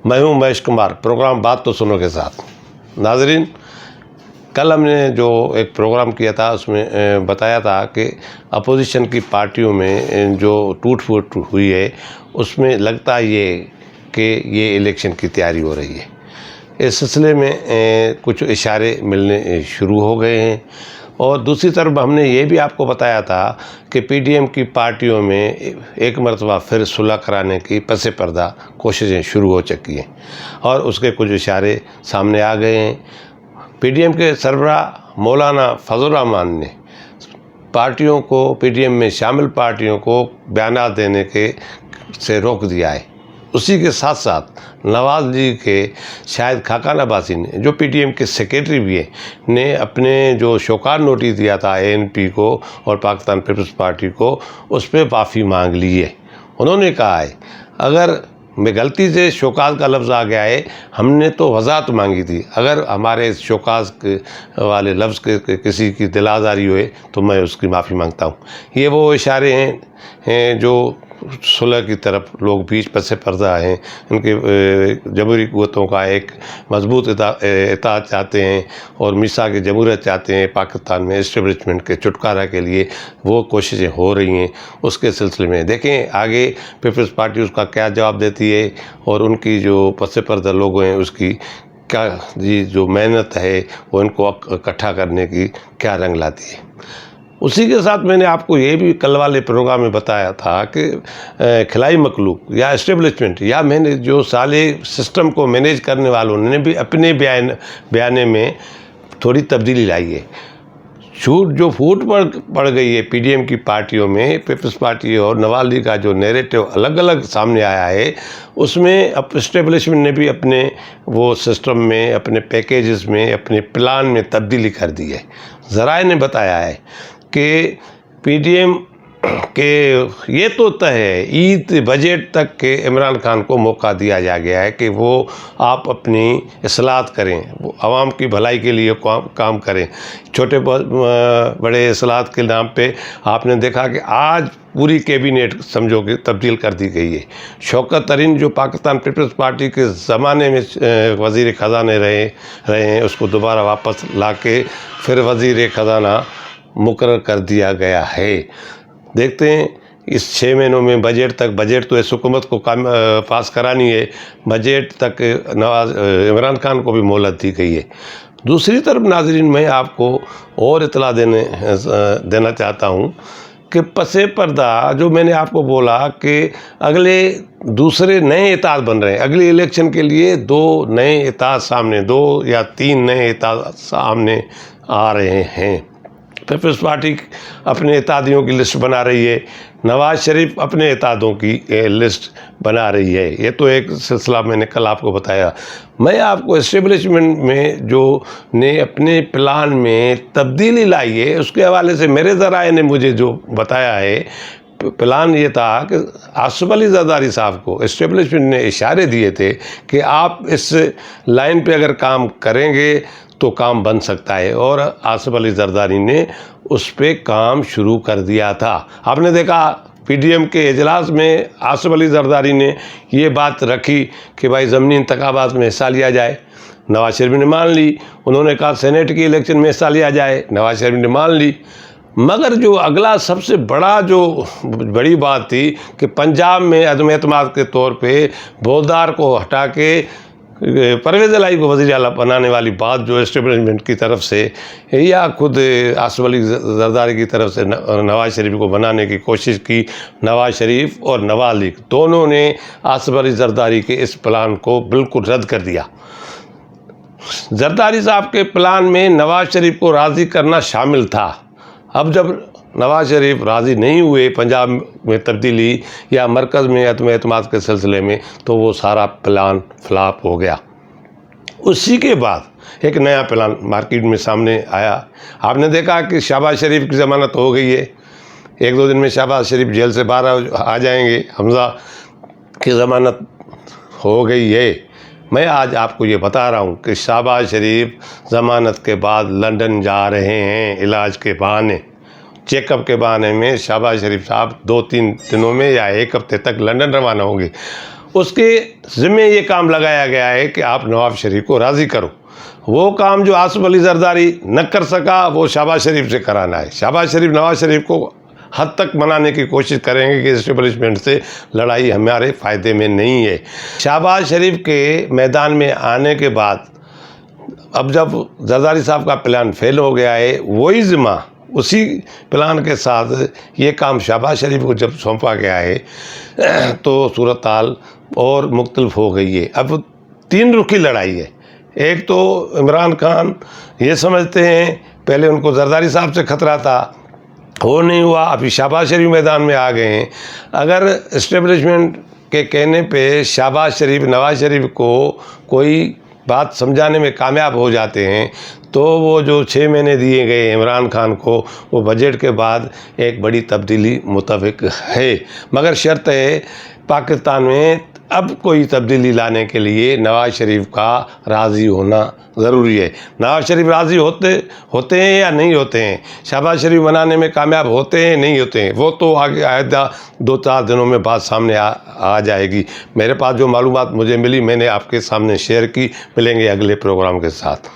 میں ہوں مہیش کمار، پروگرام بات تو سنو کے ساتھ۔ ناظرین، کل ہم نے جو ایک پروگرام کیا تھا اس میں بتایا تھا کہ اپوزیشن کی پارٹیوں میں جو ٹوٹ پھوٹ ہوئی ہے اس میں لگتا یہ کہ یہ الیکشن کی تیاری ہو رہی ہے۔ اس سلسلے میں کچھ اشارے ملنے شروع ہو گئے ہیں، اور دوسری طرف ہم نے یہ بھی آپ کو بتایا تھا کہ پی ڈی ایم کی پارٹیوں میں ایک مرتبہ پھر صلح کرانے کی پس پردہ کوششیں شروع ہو چکی ہیں، اور اس کے کچھ اشارے سامنے آ گئے ہیں۔ پی ڈی ایم کے سربراہ مولانا فضل الرحمان نے پارٹیوں کو، پی ڈی ایم میں شامل پارٹیوں کو بیانات دینے سے روک دیا ہے۔ اسی کے ساتھ ساتھ نواز لیگ کے شاہد خاقان عباسی نے، جو پی ڈی ایم کے سیکریٹری بھی ہیں، نے اپنے جو شوکار نوٹس دیا تھا اے این پی کو اور پاکستان پیپلز پارٹی کو، اس پہ معافی مانگ لی ہے۔ انہوں نے کہا ہے اگر میں غلطی سے شوکاز کا لفظ آ گیا ہے، ہم نے تو وضاحت مانگی تھی، اگر ہمارے شوکاز والے لفظ کے کسی کی دل آزاری ہوئے تو میں اس کی معافی مانگتا ہوں۔ یہ وہ اشارے ہیں جو صلح کی طرف لوگ بیچ پس پردہ ہیں، ان کے جمہوری قوتوں کا ایک مضبوط اطاعت چاہتے ہیں اور میثاق جمہوریت چاہتے ہیں پاکستان میں اسٹیبلشمنٹ کے چھٹکارا کے لیے، وہ کوششیں ہو رہی ہیں۔ اس کے سلسلے میں دیکھیں آگے پیپلز پارٹی اس کا کیا جواب دیتی ہے، اور ان کی جو پس پردہ لوگ ہیں اس کی کیا جو محنت ہے وہ ان کو اکٹھا کرنے کی کیا رنگ لاتی ہے۔ اسی کے ساتھ میں نے آپ کو یہ بھی کل والے پروگرام میں بتایا تھا کہ خلائی مخلوق یا اسٹیبلشمنٹ یا جو سالے سسٹم کو مینیج کرنے والوں نے بھی اپنے بیانے میں تھوڑی تبدیلی لائی ہے۔ جو پھوٹ پڑ گئی ہے پی ڈی ایم کی پارٹیوں میں، پیپلز پارٹی اور نواز لیگ کا جو نیریٹو الگ الگ سامنے آیا ہے، اس میں اب اسٹیبلشمنٹ نے بھی اپنے وہ سسٹم میں، اپنے پیکیجز میں، اپنے پلان میں تبدیلی کر دی ہے۔ ذرائع نے بتایا ہے کہ پی ڈی ایم کہ یہ تو طے ہے عید بجٹ تک کہ عمران خان کو موقع دیا جا گیا ہے کہ وہ آپ اپنی اصلاحات کریں، وہ عوام کی بھلائی کے لیے کام کریں۔ چھوٹے بڑے اصلاحات کے نام پہ آپ نے دیکھا کہ آج پوری کیبنٹ سمجھو کہ تبدیل کر دی گئی ہے۔ شوکت ترین جو پاکستان پیپلز پارٹی کے زمانے میں وزیر خزانے رہے ہیں، اس کو دوبارہ واپس لا کے پھر وزیر خزانہ مقرر کر دیا گیا ہے۔ دیکھتے ہیں اس 6 مہینوں میں بجٹ تو اس حکومت کو پاس کرانی ہے، بجٹ تک عمران خان کو بھی مہلت دی گئی ہے۔ دوسری طرف ناظرین، میں آپ کو اور اطلاع دینا چاہتا ہوں کہ پس پردہ جو میں نے آپ کو بولا کہ دوسرے نئے اطاعت بن رہے ہیں، اگلی الیکشن کے لیے 2 نئے اطاعت سامنے، 2 یا 3 نئے اطاعت سامنے آ رہے ہیں۔ پیپلز پارٹی اپنے اتحادیوں کی لسٹ بنا رہی ہے، نواز شریف اپنے اتحادوں کی لسٹ بنا رہی ہے۔ یہ تو ایک سلسلہ میں نے کل آپ کو بتایا۔ میں آپ کو اسٹیبلشمنٹ میں جو نے اپنے پلان میں تبدیلی لائی ہے، اس کے حوالے سے میرے ذرائع نے مجھے جو بتایا ہے، پلان یہ تھا کہ آصف علی زرداری صاحب کو اسٹیبلشمنٹ نے اشارے دیے تھے کہ آپ اس لائن پہ اگر کام کریں گے تو کام بن سکتا ہے، اور آصف علی زرداری نے اس پہ کام شروع کر دیا تھا۔ آپ نے دیکھا پی ڈی ایم کے اجلاس میں آصف علی زرداری نے یہ بات رکھی کہ بھائی ضمنی انتخابات میں حصہ لیا جائے، نواز شریف نے مان لی۔ انہوں نے کہا سینیٹ کی الیکشن میں حصہ لیا جائے، نواز شریف نے مان لی۔ مگر جو اگلا سب سے بڑی بات تھی کہ پنجاب میں عدم اعتماد کے طور پہ بولدار کو ہٹا کے پرویز الہی کو وزیر اعلیٰ بنانے والی بات جو اسٹیبلشمنٹ کی طرف سے یا خود آصف علی زرداری کی طرف سے نواز شریف کو بنانے کی کوشش کی، نواز شریف اور نواز لیگ دونوں نے آصف علی زرداری کے اس پلان کو بالکل رد کر دیا۔ زرداری صاحب کے پلان میں نواز شریف کو راضی کرنا شامل تھا۔ اب جب نواز شریف راضی نہیں ہوئے پنجاب میں تبدیلی یا مرکز میں عدم اعتماد کے سلسلے میں، تو وہ سارا پلان فلاپ ہو گیا۔ اسی کے بعد ایک نیا پلان مارکیٹ میں سامنے آیا۔ آپ نے دیکھا کہ شہباز شریف کی ضمانت ہو گئی ہے، 1-2 دن میں شہباز شریف جیل سے باہر آ جائیں گے، حمزہ کی ضمانت ہو گئی ہے۔ میں آج آپ کو یہ بتا رہا ہوں کہ شہباز شریف ضمانت کے بعد لندن جا رہے ہیں علاج کے بہانے، چیک اپ کے بہانے میں شہباز شریف صاحب 2-3 دنوں میں یا 1 ہفتے تک لندن روانہ ہوں گے۔ اس کے ذمہ یہ کام لگایا گیا ہے کہ آپ نواز شریف کو راضی کرو. وہ کام جو آصف علی زرداری نہ کر سکا وہ شہباز شریف سے کرانا ہے. شہباز شریف نواز شریف کو حد تک منانے کی کوشش کریں گے کہ اسٹیبلشمنٹ سے لڑائی ہمارے فائدے میں نہیں ہے. شہباز شریف کے میدان میں آنے کے بعد اب جب زرداری صاحب کا پلان فیل ہو گیا ہے، وہی ذمہ اسی پلان کے ساتھ یہ کام شہباز شریف کو جب سونپا گیا ہے تو صورتحال اور مختلف ہو گئی ہے. اب 3 رخی لڑائی ہے. ایک تو عمران خان یہ سمجھتے ہیں، پہلے ان کو زرداری صاحب سے خطرہ تھا، وہ نہیں ہوا، ابھی شہباز شریف میدان میں آ گئے ہیں. اگر اسٹیبلشمنٹ کے کہنے پہ شہباز شریف نواز شریف کو کوئی بات سمجھانے میں کامیاب ہو جاتے ہیں تو وہ جو 6 مہینے دیے گئے عمران خان کو، وہ بجٹ کے بعد ایک بڑی تبدیلی متفق ہے. مگر شرط ہے پاکستان میں اب کوئی تبدیلی لانے کے لیے نواز شریف کا راضی ہونا ضروری ہے. نواز شریف راضی ہوتے ہیں یا نہیں ہوتے ہیں، شہباز شریف بنانے میں کامیاب ہوتے ہیں نہیں ہوتے ہیں، وہ تو آگے آئندہ 2-4 دنوں میں بات سامنے آ جائے گی. میرے پاس جو معلومات مجھے ملی میں نے آپ کے سامنے شیئر کی. ملیں گے اگلے پروگرام کے ساتھ.